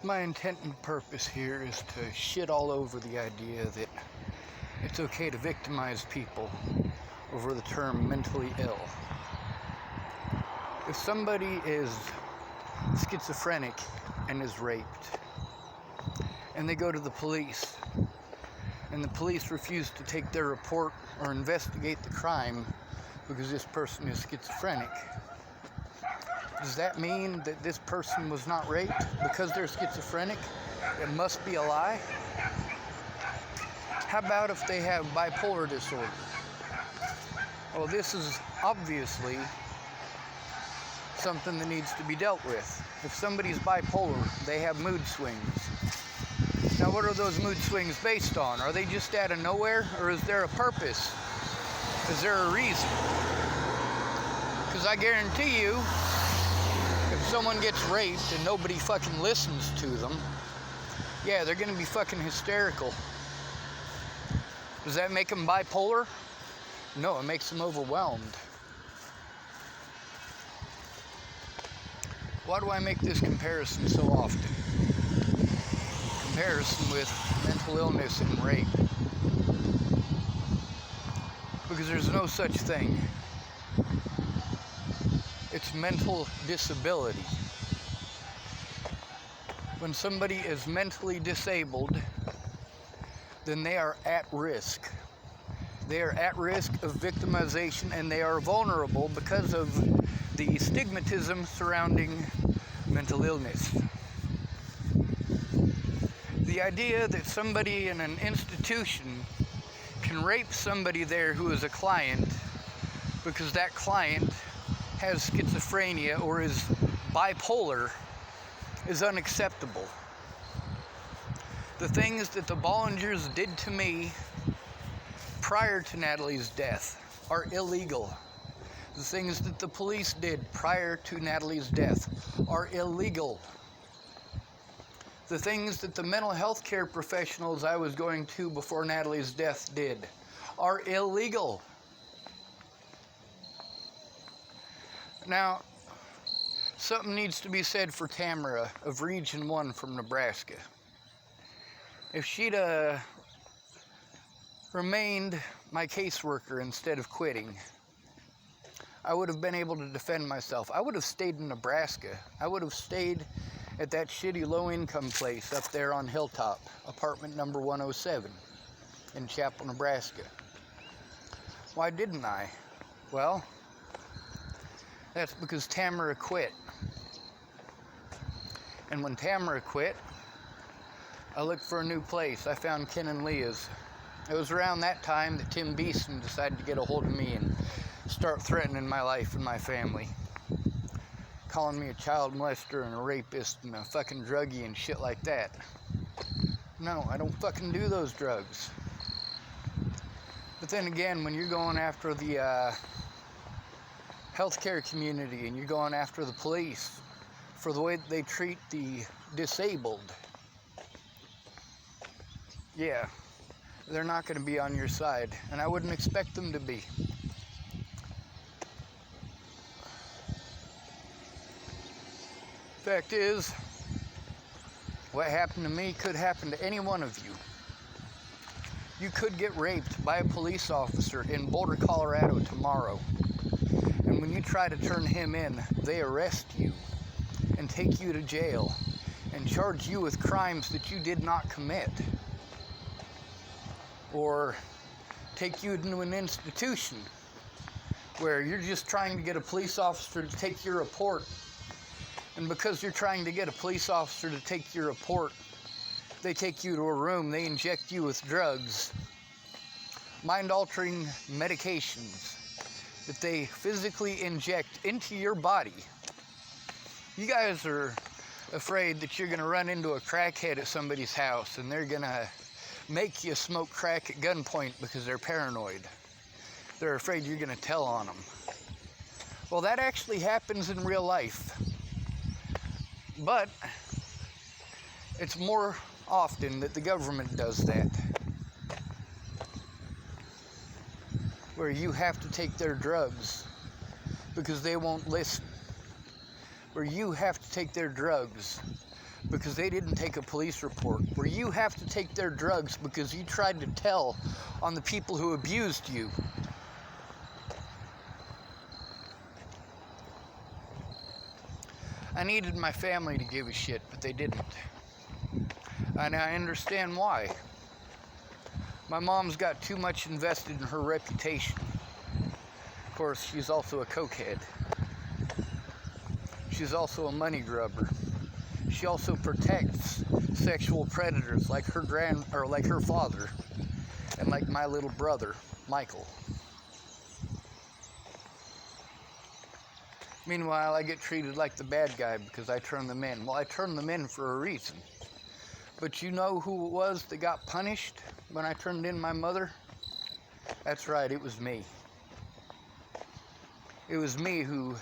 My intent and purpose here is to shit all over the idea that it's okay to victimize people over the term mentally ill. If somebody is schizophrenic and is raped, and they go to the police, and the police refuse to take their report or investigate the crime because this person is schizophrenic, does that mean that this person was not raped because they're schizophrenic? It must be a lie? How about if they have bipolar disorder? Well, this is obviously something that needs to be dealt with. If somebody's bipolar, they have mood swings. Now, what are those mood swings based on? Are they just out of nowhere, or is there a purpose? Is there a reason? Because I guarantee you, if someone gets raped and nobody fucking listens to them, yeah, they're gonna be fucking hysterical. Does that make them bipolar? No, it makes them overwhelmed. Why do I make this comparison so often? Comparison with mental illness and rape. Because there's no such thing. It's mental disability. When somebody is mentally disabled, then they are at risk. They are at risk of victimization, and they are vulnerable because of the stigmatism surrounding mental illness. The idea that somebody in an institution can rape somebody there who is a client because that client has schizophrenia or is bipolar is unacceptable. The things that the Bollingers did to me prior to Natalie's death are illegal. The things that the police did prior to Natalie's death are illegal. The things that the mental health care professionals I was going to before Natalie's death did are illegal. Now, something needs to be said for Tamara of Region 1 from Nebraska. If she'd remained my caseworker instead of quitting, I would have been able to defend myself. I would have stayed in Nebraska. I would have stayed at that shitty low-income place up there on Hilltop, apartment number 107 in Chapel, Nebraska. Why didn't I? Well, that's because Tamara quit. And when Tamara quit, I looked for a new place. I found Ken and Leah's. It was around that time that Tim Beeson decided to get a hold of me and start threatening my life and my family. Calling me a child molester and a rapist and a fucking druggie and shit like that. No, I don't fucking do those drugs. But then again, when you're going after the healthcare community and you're going after the police for the way that they treat the disabled, yeah, they're not going to be on your side, and I wouldn't expect them to be. Fact is, what happened to me could happen to any one of you. You could get raped by a police officer in Boulder, Colorado tomorrow. And when you try to turn him in, they arrest you and take you to jail and charge you with crimes that you did not commit. Or take you into an institution where you're just trying to get a police officer to take your report. And because you're trying to get a police officer to take your report, they take you to a room, they inject you with drugs, mind-altering medications that they physically inject into your body. You guys are afraid that you're going to run into a crackhead at somebody's house and they're going to make you smoke crack at gunpoint because they're paranoid. They're afraid you're going to tell on them. Well, that actually happens in real life. But it's more often that the government does that. Where you have to take their drugs because they won't listen. Where you have to take their drugs because they didn't take a police report, where you have to take their drugs because you tried to tell on the people who abused you. I needed my family to give a shit, but they didn't. And I understand why. My mom's got too much invested in her reputation. Of course, she's also a cokehead. She's also a money grubber. She also protects sexual predators like her father, and like my little brother, Michael. Meanwhile, I get treated like the bad guy because I turn them in. Well, I turn them in for a reason. But you know who it was that got punished when I turned in my mother? That's right, it was me. It was me who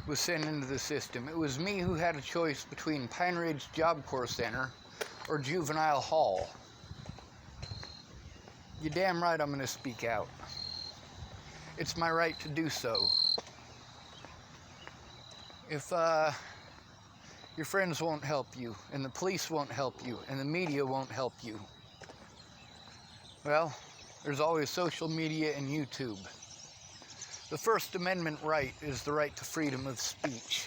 was sent into the system. It was me who had a choice between Pine Ridge Job Corps Center or Juvenile Hall. You're damn right I'm going to speak out. It's my right to do so. If your friends won't help you, and the police won't help you, and the media won't help you, well, there's always social media and YouTube. The First Amendment right is the right to freedom of speech.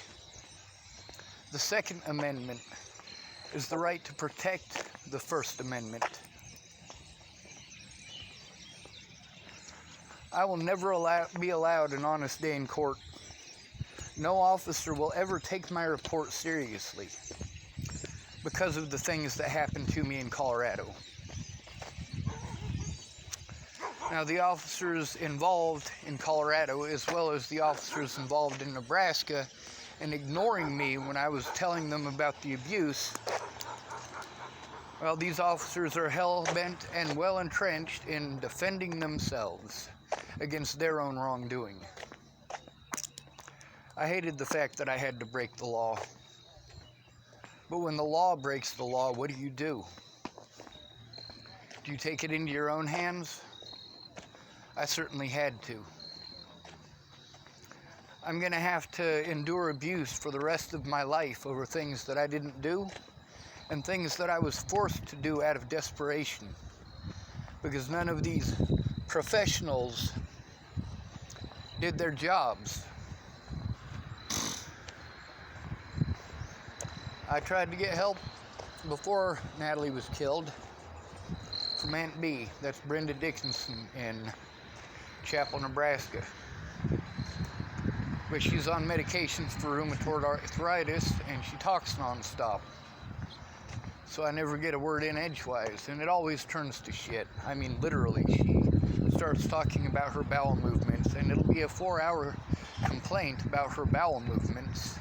The Second Amendment is the right to protect the First Amendment. I will never be allowed an honest day in court. No officer will ever take my report seriously because of the things that happened to me in Colorado. Now, the officers involved in Colorado, as well as the officers involved in Nebraska, and ignoring me when I was telling them about the abuse, well, these officers are hell-bent and well-entrenched in defending themselves against their own wrongdoing. I hated the fact that I had to break the law. But when the law breaks the law, what do? Do you take it into your own hands? I certainly had to. I'm going to have to endure abuse for the rest of my life over things that I didn't do and things that I was forced to do out of desperation, because none of these professionals did their jobs. I tried to get help before Natalie was killed from Aunt B. That's Brenda Dixon in Chapel, Nebraska. But she's on medications for rheumatoid arthritis and she talks nonstop. So I never get a word in edgewise, and it always turns to shit. I mean, literally, she starts talking about her bowel movements, and it'll be a 4-hour complaint about her bowel movements.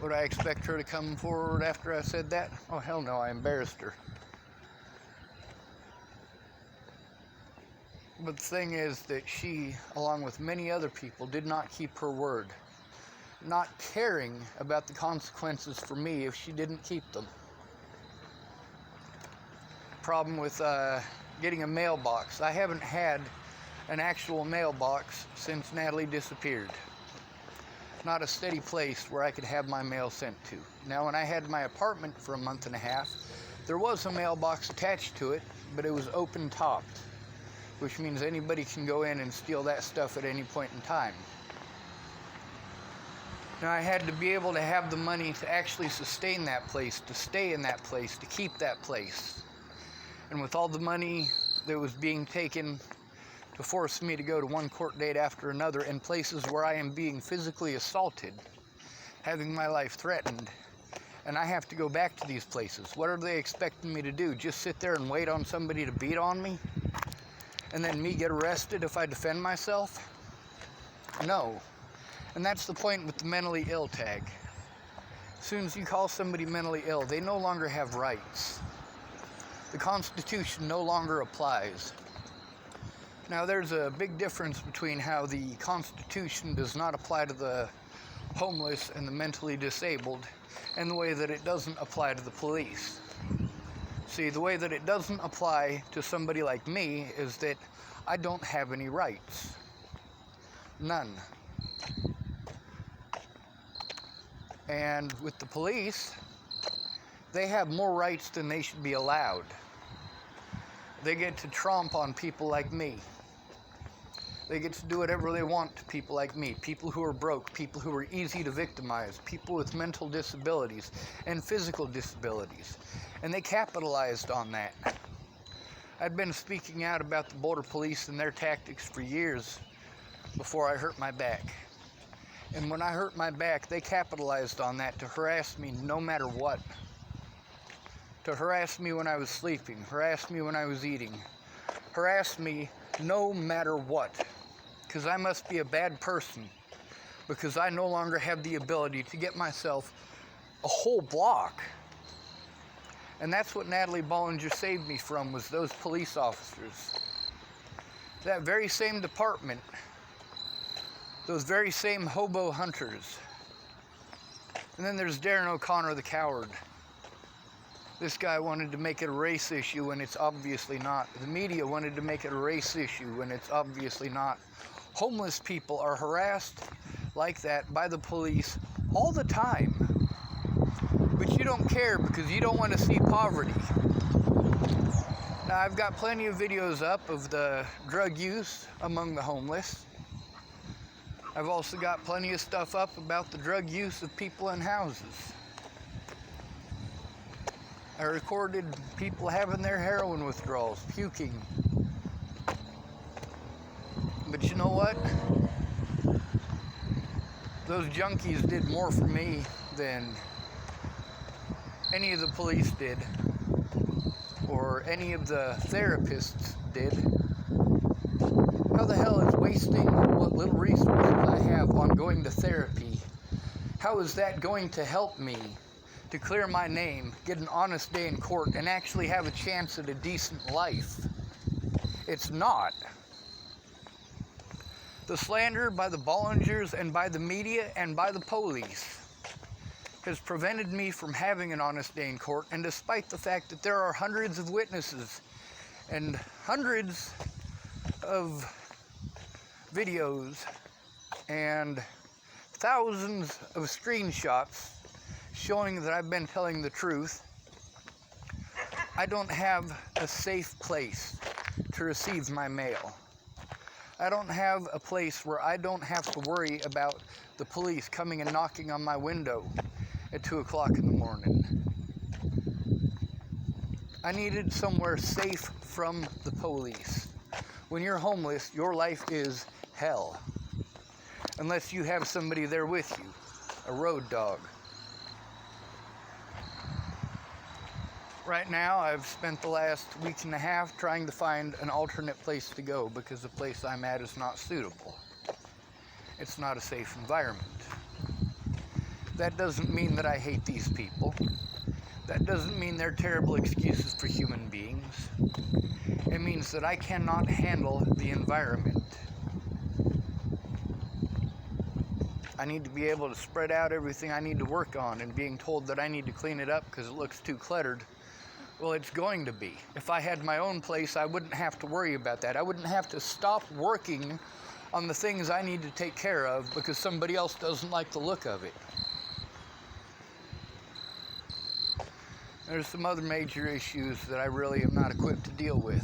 Would I expect her to come forward after I said that? Oh, hell no, I embarrassed her. But the thing is that she, along with many other people, did not keep her word, not caring about the consequences for me if she didn't keep them. Problem with getting a mailbox. I haven't had an actual mailbox since Natalie disappeared. Not a steady place where I could have my mail sent to. Now, when I had my apartment for a month and a half, there was a mailbox attached to it, but it was open-topped, which means anybody can go in and steal that stuff at any point in time. Now, I had to be able to have the money to actually sustain that place, to stay in that place, to keep that place. And with all the money that was being taken to force me to go to one court date after another in places where I am being physically assaulted, having my life threatened, and I have to go back to these places. What are they expecting me to do? Just sit there and wait on somebody to beat on me? And then me get arrested if I defend myself? No. And that's the point with the mentally ill tag. As soon as you call somebody mentally ill, they no longer have rights. The Constitution no longer applies. Now, there's a big difference between how the Constitution does not apply to the homeless and the mentally disabled, and the way that it doesn't apply to the police. See, the way that it doesn't apply to somebody like me is that I don't have any rights. None. And with the police, they have more rights than they should be allowed. They get to tromp on people like me. They get to do whatever they want to people like me, people who are broke, people who are easy to victimize, people with mental disabilities and physical disabilities. And they capitalized on that. I'd been speaking out about the border police and their tactics for years before I hurt my back. And when I hurt my back, they capitalized on that to harass me no matter what. To harass me when I was sleeping, harass me when I was eating, harass me no matter what. Because I must be a bad person, because I no longer have the ability to get myself a whole block. And that's what Natalie Bollinger saved me from, was those police officers. That very same department, those very same hobo hunters. And then there's Darren O'Connor, the coward. This guy wanted to make it a race issue when it's obviously not. The media wanted to make it a race issue when it's obviously not. Homeless people are harassed like that by the police all the time. But you don't care because you don't want to see poverty. Now, I've got plenty of videos up of the drug use among the homeless. I've also got plenty of stuff up about the drug use of people in houses. I recorded people having their heroin withdrawals, puking. But you know what? Those junkies did more for me than any of the police did, or any of the therapists did. How the hell is wasting what little resources I have on going to therapy? How is that going to help me to clear my name, get an honest day in court, and actually have a chance at a decent life? It's not. The slander by the Bollingers and by the media and by the police has prevented me from having an honest day in court, and despite the fact that there are hundreds of witnesses and hundreds of videos and thousands of screenshots showing that I've been telling the truth, I don't have a safe place to receive my mail. I don't have a place where I don't have to worry about the police coming and knocking on my window at 2 o'clock in the morning. I needed somewhere safe from the police. When you're homeless, your life is hell. Unless you have somebody there with you, a road dog. Right now, I've spent the last week and a half trying to find an alternate place to go because the place I'm at is not suitable. It's not a safe environment. That doesn't mean that I hate these people. That doesn't mean they're terrible excuses for human beings. It means that I cannot handle the environment. I need to be able to spread out everything I need to work on, and being told that I need to clean it up because it looks too cluttered, well, it's going to be. If I had my own place, I wouldn't have to worry about that. I wouldn't have to stop working on the things I need to take care of because somebody else doesn't like the look of it. There's some other major issues that I really am not equipped to deal with.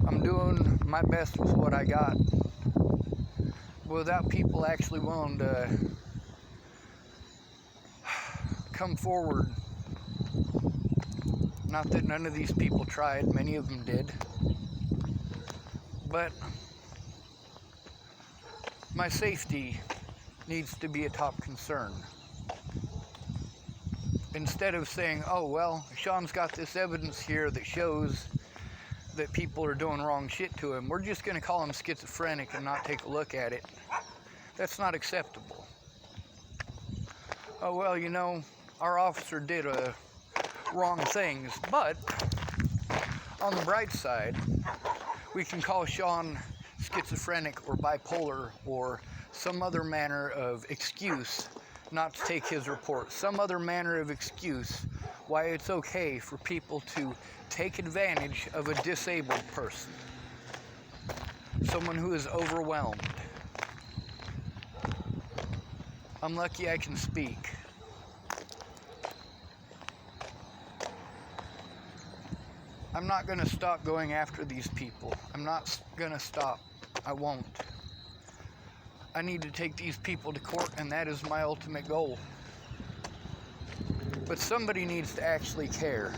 I'm doing my best with what I got, without people actually willing to come forward. Not that none of these people tried, many of them did, but my safety needs to be a top concern. Instead of saying, oh, well, Sean's got this evidence here that shows that people are doing wrong shit to him, we're just going to call him schizophrenic and not take a look at it. That's not acceptable. Oh, well, you know, our officer did wrong things, but on the bright side, we can call Sean schizophrenic or bipolar or some other manner of excuse not to take his report, some other manner of excuse why it's okay for people to take advantage of a disabled person, someone who is overwhelmed. I'm lucky I can speak. I'm not going to stop going after these people. I'm not going to stop. I won't. I need to take these people to court, and that is my ultimate goal. But somebody needs to actually care.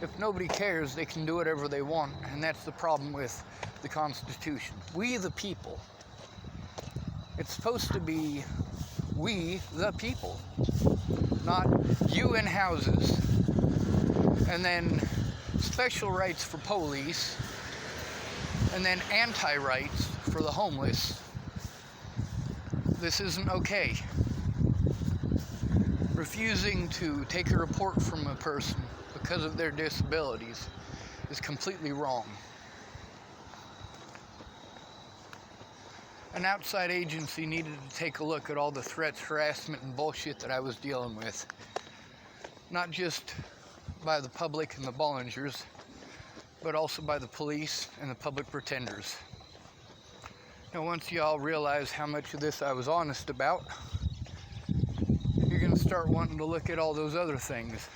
If nobody cares, they can do whatever they want, and that's the problem with the Constitution. We the people. It's supposed to be we the people, not you in houses, and then special rights for police, and then anti-rights for the homeless. This isn't okay. Refusing to take a report from a person because of their disabilities is completely wrong. An outside agency needed to take a look at all the threats, harassment, and bullshit that I was dealing with. Not just by the public and the Bollingers, but also by the police and the public pretenders. Now, once y'all realize how much of this I was honest about, you're going to start wanting to look at all those other things.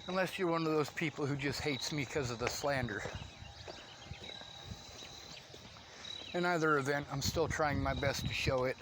Unless you're one of those people who just hates me because of the slander. In either event, I'm still trying my best to show it.